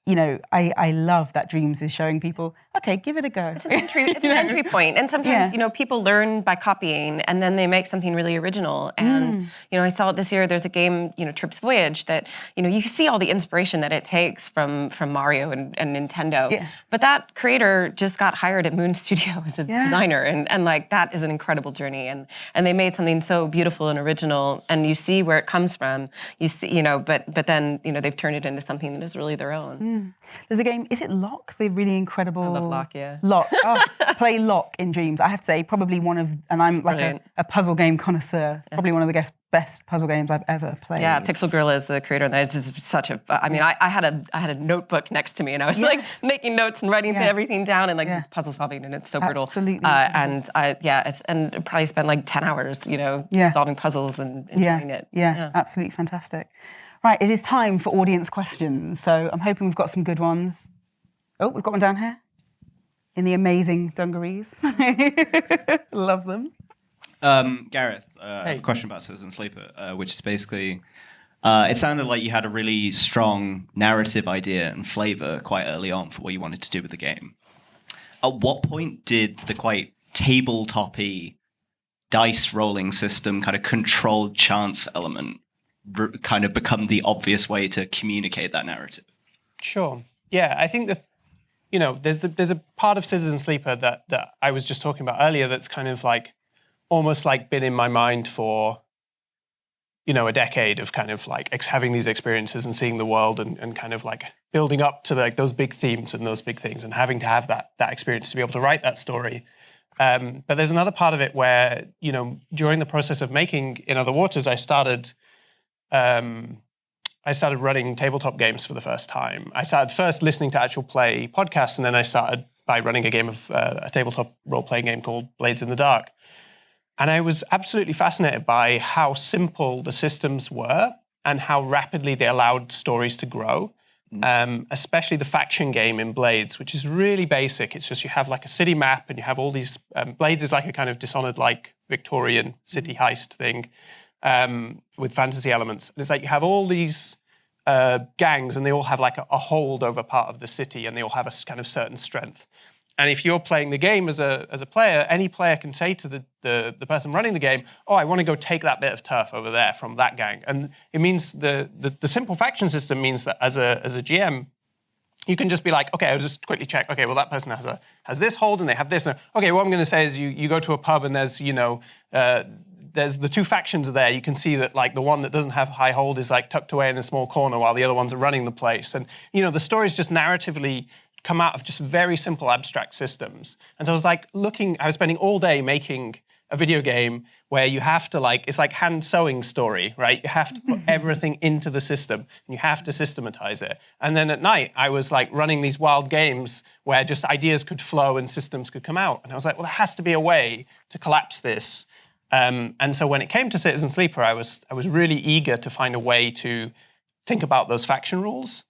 I love that Dreams is showing people, okay, give it a go. It's an entry point. And sometimes, people learn by copying, and then they make something really original. And, I saw it this year, there's a game, Trips Voyage, that, you see all the inspiration that it takes from Mario and Nintendo. Yeah. But that creator just got hired at Moon Studio as a designer. And like, that is an incredible journey. And they made something so beautiful and original, and you see where it comes from. You see, but then, they've turned it into something that is really their own. There's a game, is it Lock? The really incredible... I love Lock, yeah. Lock. Oh, play Lock in Dreams. I have to say, probably one of... And I'm like a puzzle game connoisseur. Yeah. Probably one of the best puzzle games I've ever played. Yeah, Pixel Gorilla is the creator, and that is such a... I mean, I had a notebook next to me, and I was like making notes and writing everything down, and it's puzzle solving, and it's so brutal. Absolutely. And probably spent like 10 hours, solving puzzles and enjoying it. Yeah, absolutely fantastic. Right, it is time for audience questions. So I'm hoping we've got some good ones. Oh, we've got one down here in the amazing dungarees. Love them. Gareth, I have a question about Citizen Sleeper, which is basically, it sounded like you had a really strong narrative idea and flavor quite early on for what you wanted to do with the game. At what point did the quite tabletop-y dice rolling system, kind of controlled chance element, kind of become the obvious way to communicate that narrative? Sure. Yeah, I think that, there's a part of Citizen Sleeper that I was just talking about earlier that's kind of like almost like been in my mind for, a decade of kind of like having these experiences and seeing the world and kind of like building up to like those big themes and those big things and having to have that experience to be able to write that story. But there's another part of it where, during the process of making In Other Waters, I started running tabletop games for the first time. I started first listening to actual play podcasts, and then I started by running a game of a tabletop role-playing game called Blades in the Dark. And I was absolutely fascinated by how simple the systems were and how rapidly they allowed stories to grow, especially the faction game in Blades, which is really basic. It's just you have like a city map and you have all these... Blades is like a kind of Dishonored-like Victorian city heist thing with fantasy elements. And it's like you have all these gangs and they all have like a hold over part of the city and they all have a kind of certain strength. And if you're playing the game as a player, any player can say to the person running the game, oh, I want to go take that bit of turf over there from that gang. And it means the simple faction system means that as a GM, you can just be like, okay, I'll just quickly check. Okay, well, that person has this hold and they have this. Okay, what I'm going to say is you go to a pub and there's, there's the two factions there. You can see that like the one that doesn't have high hold is like tucked away in a small corner while the other ones are running the place. And, the stories just narratively come out of just very simple abstract systems. And so I was like I was spending all day making a video game where you have to it's like hand sewing story, right? You have to put everything into the system and you have to systematize it. And then at night, I was like running these wild games where just ideas could flow and systems could come out. And I was like, well, there has to be a way to collapse this. And so when it came to Citizen Sleeper, I was really eager to find a way to think about those faction rules.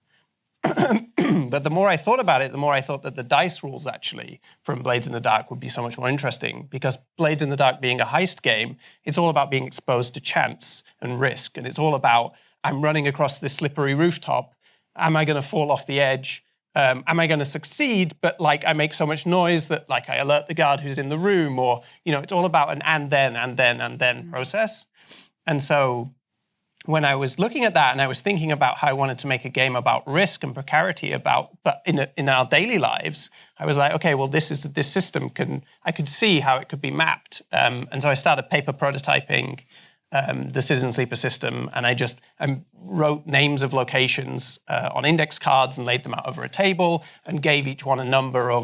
But the more I thought about it, the more I thought that the dice rules actually from Blades in the Dark would be so much more interesting, because Blades in the Dark being a heist game, it's all about being exposed to chance and risk. And it's all about, I'm running across this slippery rooftop. Am I going to fall off the edge? Am I going to succeed? But I make so much noise that I alert the guard who's in the room, or, it's all about an and then process. And so when I was looking at that and I was thinking about how I wanted to make a game about risk and precarity but in our daily lives, I was like, okay, well, this system I could see how it could be mapped. And so I started paper prototyping the Citizen Sleeper system, and I wrote names of locations on index cards and laid them out over a table and gave each one a number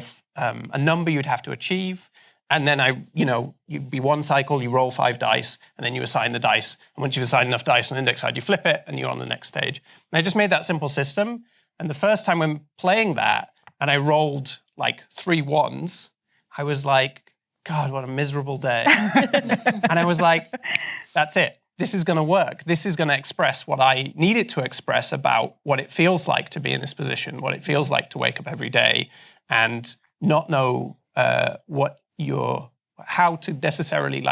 you'd have to achieve. And then you'd be one cycle, you roll 5 dice, and then you assign the dice. And once you've assigned enough dice on the index card, you flip it, and you're on the next stage. And I just made that simple system. And the first time when playing that, and I rolled 3 ones, I was like, God, what a miserable day. And I was like, that's it. This is going to work. This is going to express what I need it to express about what it feels like to be in this position, what it feels like to wake up every day and not know how to necessarily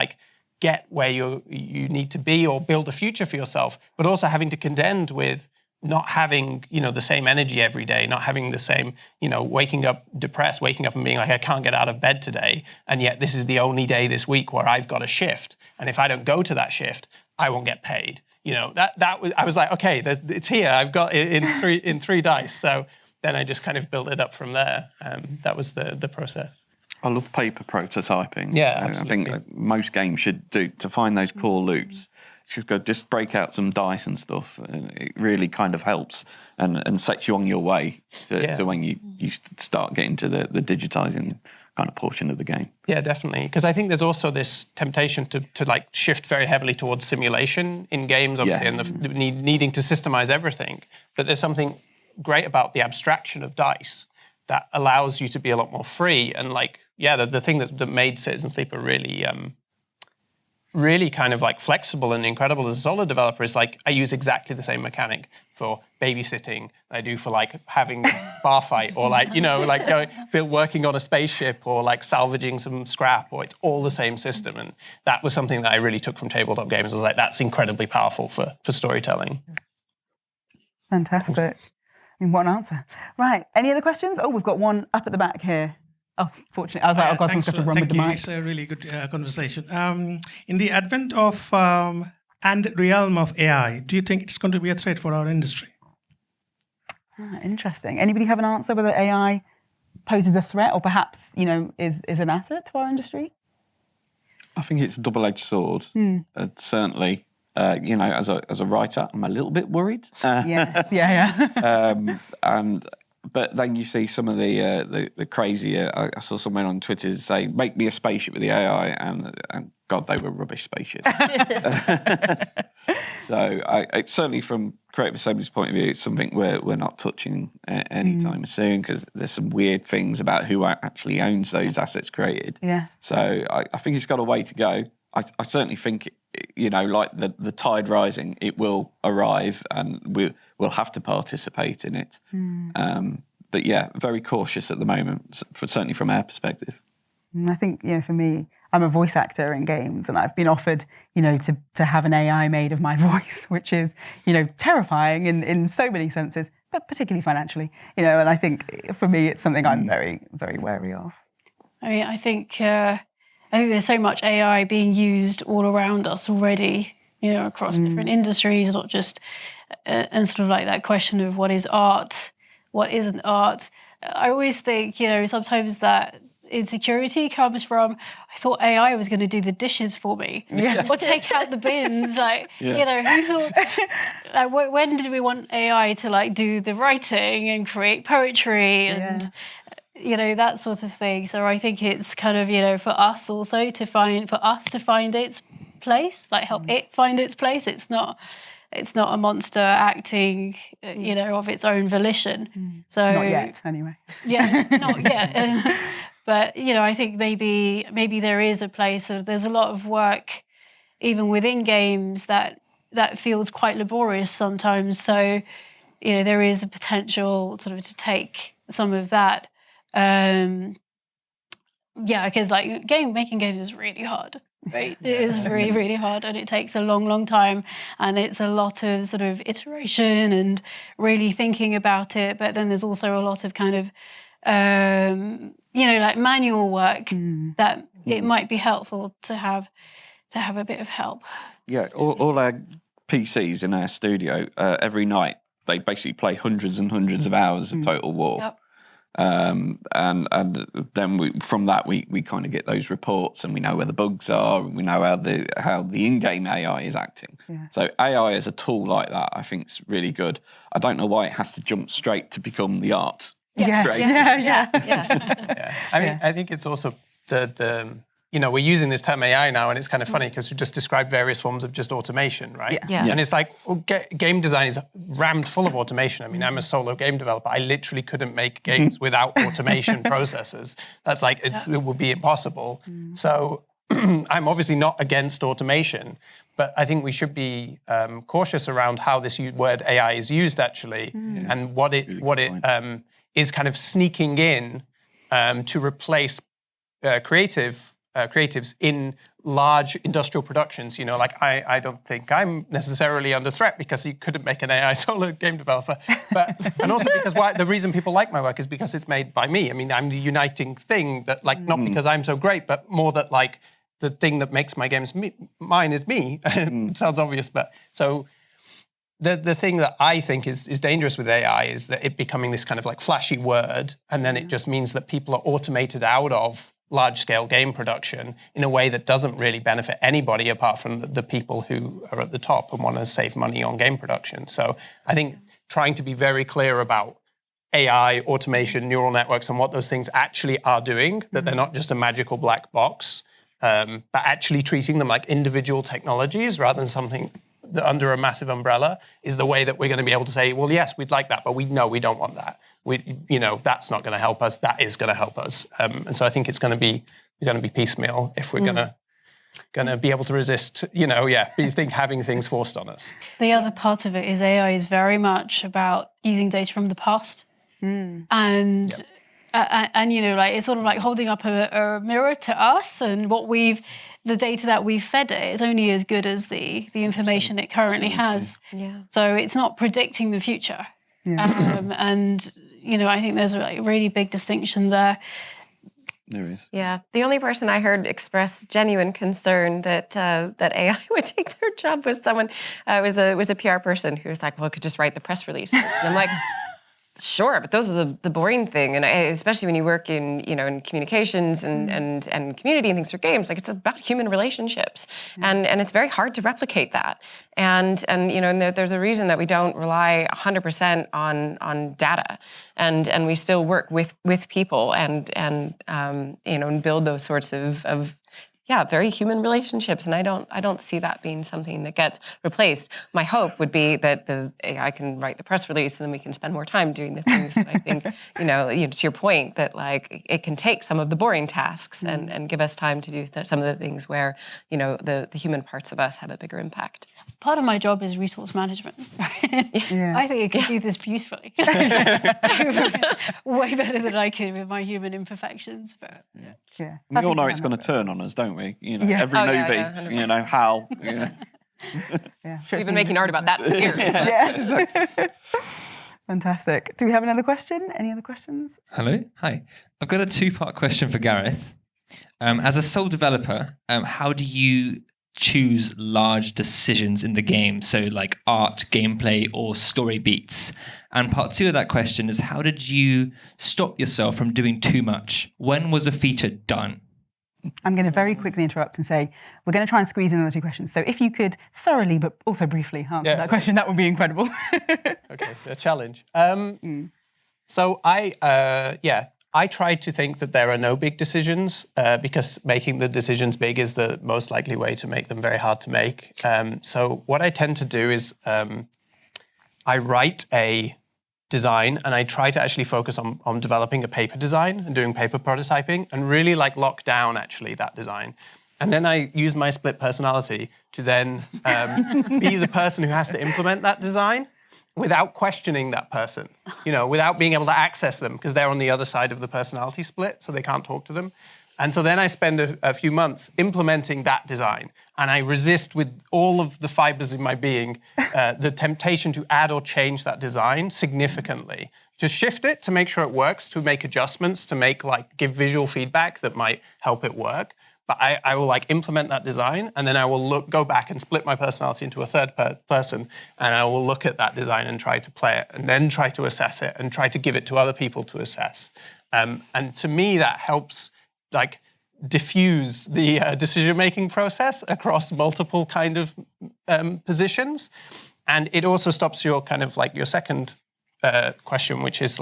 get where you need to be or build a future for yourself, but also having to contend with not having the same energy every day, not having the same waking up depressed, waking up and being like, I can't get out of bed today, and yet this is the only day this week where I've got a shift, and if I don't go to that shift, I won't get paid. I was like, okay, it's here. I've got it in three dice. So then I just kind of built it up from there. That was the process. I love paper prototyping. Yeah, absolutely. I think most games should do to find those core loops. Just break out some dice and stuff. And it really kind of helps and sets you on your way to when you start getting to the digitizing kind of portion of the game. Yeah, definitely. Because I think there's also this temptation to shift very heavily towards simulation in games, obviously, and the needing to systemize everything. But there's something great about the abstraction of dice that allows you to be a lot more free. And the thing that made Citizen Sleeper really kind of flexible and incredible as a solo developer is I use exactly the same mechanic for babysitting I do for having a bar fight or working on a spaceship or salvaging some scrap, or it's all the same system. And that was something that I really took from tabletop games. I was like, that's incredibly powerful for storytelling. Fantastic. Thanks. What an answer. Right, any other questions? Oh, we've got one up at the back here. Oh, fortunately, I was like, I've got some stuff to run with the mic. It's a really good conversation. In the advent of and realm of AI, do you think it's going to be a threat for our industry? Interesting. Anybody have an answer whether AI poses a threat or perhaps, is an asset to our industry? I think it's a double-edged sword. Certainly, as a writer, I'm a little bit worried. But then you see some of the crazier. I saw someone on Twitter say, "Make me a spaceship with the AI," and God, they were rubbish spaceships. So, it's certainly from Creative Assembly's point of view, it's something we're not touching anytime soon, because there's some weird things about who actually owns those assets created. Yeah. So I think it's got a way to go. I certainly think, like the tide rising, it will arrive, and we'll have to participate in it. But yeah, very cautious at the moment, certainly from our perspective. I think, for me, I'm a voice actor in games, and I've been offered, to have an AI made of my voice, which is, terrifying in so many senses, but particularly financially, and I think for me, it's something I'm very, very wary of. I mean, I think there's so much AI being used all around us already, across different industries, not just, and sort of like that question of what is art, what isn't art. I always think, sometimes that insecurity comes from, I thought AI was going to do the dishes for me, or take out the bins. Who thought? When did we want AI to do the writing and create poetry and that sort of thing? So I think it's kind of for us also to find its place, help it find its place. It's not a monster acting, of its own volition. So not yet, anyway. Yeah, not yet. But I think maybe there is a place. There's a lot of work, even within games, that feels quite laborious sometimes. So there is a potential sort of to take some of that. Because making games is really hard. Right, it is really, really hard, and it takes a long, long time, and it's a lot of sort of iteration and really thinking about it. But then there's also a lot of kind of, manual work that it might be helpful to have a bit of help. Yeah, all our PCs in our studio every night, they basically play hundreds and hundreds of hours of Total War. Yep. And then from that we kind of get those reports, and we know where the bugs are, and we know how the in-game AI is acting. So AI as a tool like that, I think, is really good. I don't know why it has to jump straight to become the art. I mean, I think it's also we're using this term AI now, and it's kind of funny because we just described various forms of just automation, right? And it's game design is rammed full of automation. I mean, I'm a solo game developer. I literally couldn't make games without automation processes. That's it would be impossible. So I'm obviously not against automation, but I think we should be cautious around how this word AI is used actually, and what it is kind of sneaking in to replace creatives in large industrial productions. I don't think I'm necessarily under threat because you couldn't make an AI solo game developer. And also because the reason people like my work is because it's made by me. I mean, I'm the uniting thing that, not because I'm so great, but more that, the thing that makes my games mine is me. It sounds obvious, but so the thing that I think is dangerous with AI is that it becoming this kind of flashy word, and then it just means that people are automated out of large-scale game production in a way that doesn't really benefit anybody apart from the people who are at the top and want to save money on game production. So I think trying to be very clear about AI, automation, neural networks, and what those things actually are doing, that they're not just a magical black box, but actually treating them like individual technologies rather than something under a massive umbrella, is the way that we're going to be able to say, well, yes, we'd like that, but we don't want that. That's not going to help us. That is going to help us. And so I think we're going to be piecemeal if we're going to be able to resist, having things forced on us. The other part of it is AI is very much about using data from the past, and it's sort of like holding up a mirror to us, and the data that we've fed it is only as good as the information it currently has. So it's not predicting the future. And I think there's a really big distinction there. There is. Yeah, the only person I heard express genuine concern that AI would take their job was someone was a PR person who was like, well, it could just write the press releases. And I'm like, Sure, but those are the boring thing, and especially when you work in in communications and community and things for games, like it's about human relationships, and it's very hard to replicate that. And there's a reason that we don't rely 100% on data, and we still work with people and build those sorts of very human relationships, and I don't see that being something that gets replaced. My hope would be that the AI can write the press release, and then we can spend more time doing the things that I think, to your point, that like it can take some of the boring tasks and give us time to do some of the things where, the human parts of us have a bigger impact. Part of my job is resource management. Yeah. I think it can do this beautifully. Way better than I could with my human imperbections. But Yeah. We all know it's going to turn on us, don't we? Yeah. Every movie, 100%. how. Yeah. We've been making art about that for years. Yeah. Fantastic. Do we have another question? Any other questions? Hello. Hi. I've got a two-part question for Gareth. As a sole developer, how do you choose large decisions in the game? So like art, gameplay, or story beats. And part two of that question is, how did you stop yourself from doing too much? When was a feature done? I'm going to very quickly interrupt and say, we're going to try and squeeze in another two questions. So if you could thoroughly, but also briefly answer that question, that would be incredible. Okay, a challenge. So I try to think that there are no big decisions because making the decisions big is the most likely way to make them very hard to make. So what I tend to do is I write a design and I try to actually focus on developing a paper design and doing paper prototyping and really like lock down actually that design. And then I use my split personality to then be the person who has to implement that design without questioning that person, without being able to access them because they're on the other side of the personality split, so they can't talk to them. And so then I spend a few months implementing that design, and I resist with all of the fibers in my being the temptation to add or change that design significantly. Just shift it to make sure it works, to make adjustments, to give visual feedback that might help it work. But I will implement that design, and then I will go back and split my personality into a third person, and I will look at that design and try to play it, and then try to assess it, and try to give it to other people to assess. And to me, that helps diffuse the decision-making process across multiple kind of positions, and it also stops your your second question, which is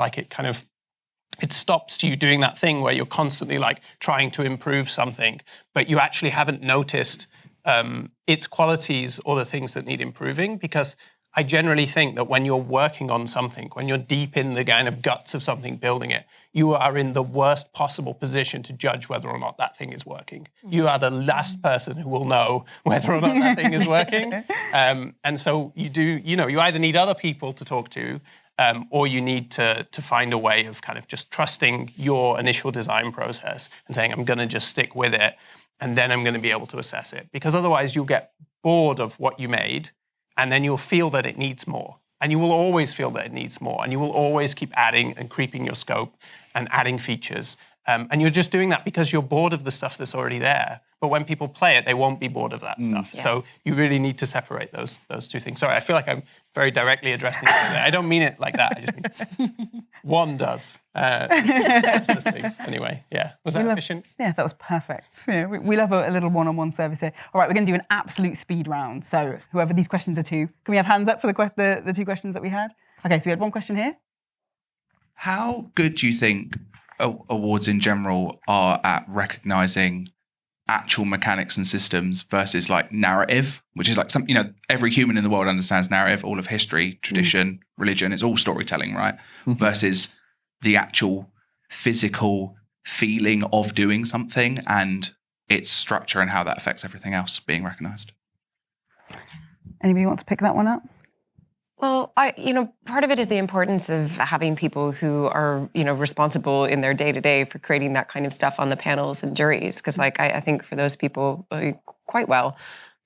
it stops you doing that thing where you're constantly trying to improve something, but you actually haven't noticed its qualities or the things that need improving. Because I generally think that when you're working on something, when you're deep in the kind of guts of something, building it, you are in the worst possible position to judge whether or not that thing is working. You are the last person who will know whether or not that thing is working. And so you either need other people to talk to, or you need to find a way of kind of just trusting your initial design process and saying, I'm going to just stick with it, and then I'm going to be able to assess it. Because otherwise you'll get bored of what you made, and then you'll feel that it needs more. And you will always feel that it needs more, and you will always keep adding and creeping your scope and adding features. And you're just doing that because you're bored of the stuff that's already there. But when people play it, they won't be bored of that stuff. Yeah. So you really need to separate those two things. Sorry, I feel like I'm very directly addressing it. I don't mean it like that. I just mean one does. Anyway, yeah. Was that efficient? Yeah, that was perfect. Yeah, we love a little one-on-one service here. All right, we're going to do an absolute speed round. So whoever these questions are to, can we have hands up for the two questions that we had? Okay, so we had one question here. How good do you think awards in general are at recognizing actual mechanics and systems versus narrative, which is every human in the world understands narrative, all of history, tradition, religion, it's all storytelling, right? Versus the actual physical feeling of doing something and its structure and how that affects everything else being recognized. Anybody want to pick that one up? Well, part of it is the importance of having people who are, responsible in their day-to-day for creating that kind of stuff on the panels and juries. Because, I think for those people, quite well,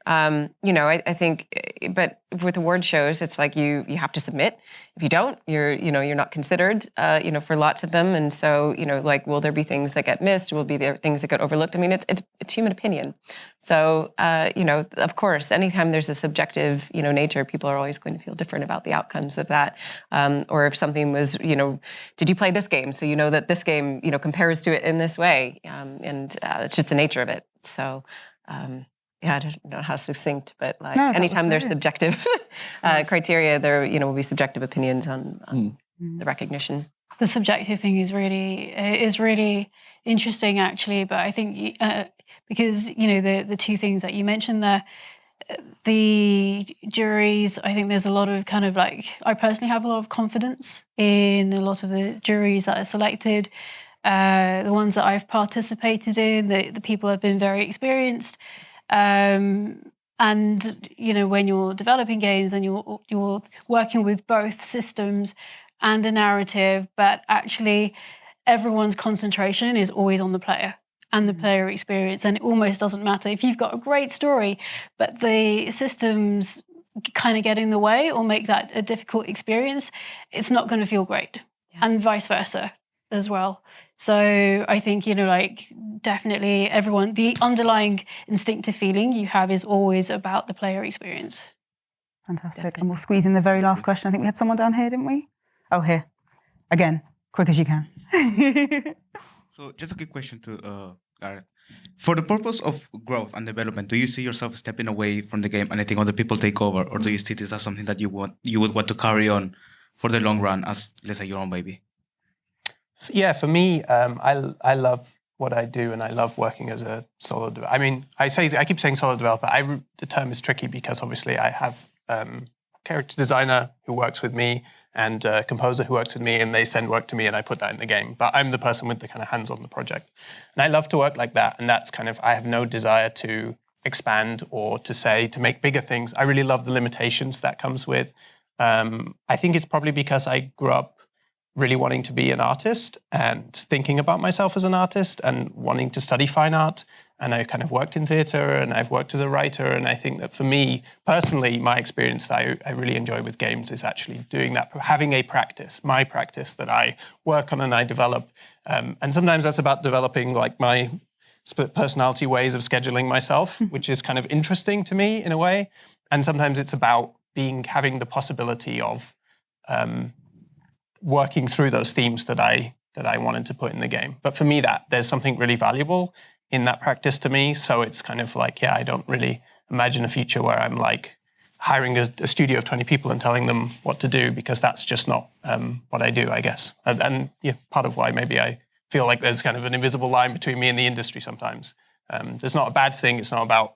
I think, but with award shows, it's like you have to submit. If you don't, you're not considered, for lots of them. And so, will there be things that get missed? Will there be things that get overlooked? I mean, it's human opinion. So, of course, anytime there's a subjective, nature, people are always going to feel different about the outcomes of that. Or if something was, did you play this game? So you know that this game, compares to it in this way. And it's just the nature of it. So, I don't know how succinct, but anytime there's subjective criteria, there will be subjective opinions on the recognition. The subjective thing is really interesting, actually. But I think because the two things that you mentioned there, the juries, I think there's a lot of kind of I personally have a lot of confidence in a lot of the juries that are selected. The ones that I've participated in, the people have been very experienced. And when you're developing games and you're working with both systems and a narrative, but actually everyone's concentration is always on the player and the player experience, and it almost doesn't matter if you've got a great story, but the systems kind of get in the way or make that a difficult experience, it's not going to feel great, and vice versa as well. So I think, definitely everyone, the underlying instinctive feeling you have is always about the player experience. Fantastic. Definitely. And we'll squeeze in the very last question. I think we had someone down here, didn't we? Oh, here. Again, quick as you can. So just a quick question to Gareth. For the purpose of growth and development, do you see yourself stepping away from the game and letting other people take over? Or do you see this as something that you would want to carry on for the long run as, let's say, your own baby? Yeah, for me, I love what I do, and I love working as a solo developer. I mean, I keep saying solo developer. The term is tricky because obviously I have a character designer who works with me and a composer who works with me, and they send work to me and I put that in the game. But I'm the person with the kind of hands on the project. And I love to work like that, and that's kind of, I have no desire to expand or to make bigger things. I really love the limitations that comes with. I think it's probably because I grew up really wanting to be an artist and thinking about myself as an artist and wanting to study fine art. And I kind of worked in theatre and I've worked as a writer. And I think that for me, personally, my experience that I really enjoy with games is actually doing that, having a practice, my practice that I work on and I develop. And sometimes that's about developing my personality ways of scheduling myself, which is kind of interesting to me in a way. And sometimes it's about having the possibility of working through those themes that I wanted to put in the game. But for me, there's something really valuable in that practice to me. So it's kind of I don't really imagine a future where I'm hiring a studio of 20 people and telling them what to do, because that's just not what I do, I guess. And part of why maybe I feel like there's kind of an invisible line between me and the industry sometimes. There's not a bad thing. It's not about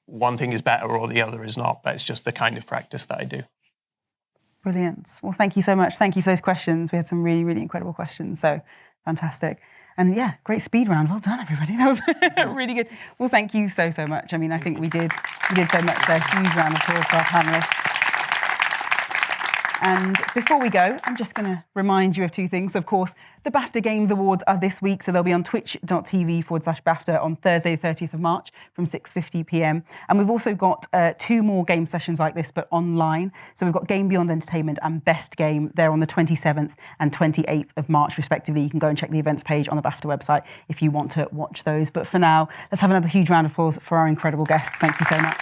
one thing is better or the other is not, but it's just the kind of practice that I do. Brilliant. Well, thank you so much. Thank you for those questions. We had some really, really incredible questions. So fantastic. And yeah, great speed round. Well done, everybody. That was really good. Well, thank you so much. I mean, I think we did so much there. Huge round of applause for our panelists. And before we go, I'm just going to remind you of two things. Of course, the Bafta Games Awards are this week, so they'll be on twitch.tv/Bafta on Thursday, 30th of March from 6:50 p.m. And we've also got 2 more game sessions like this, but online. So we've got Game Beyond Entertainment and Best Game. They're on the 27th and 28th of March, respectively. You can go and check the events page on the Bafta website if you want to watch those. But for now, let's have another huge round of applause for our incredible guests. Thank you so much.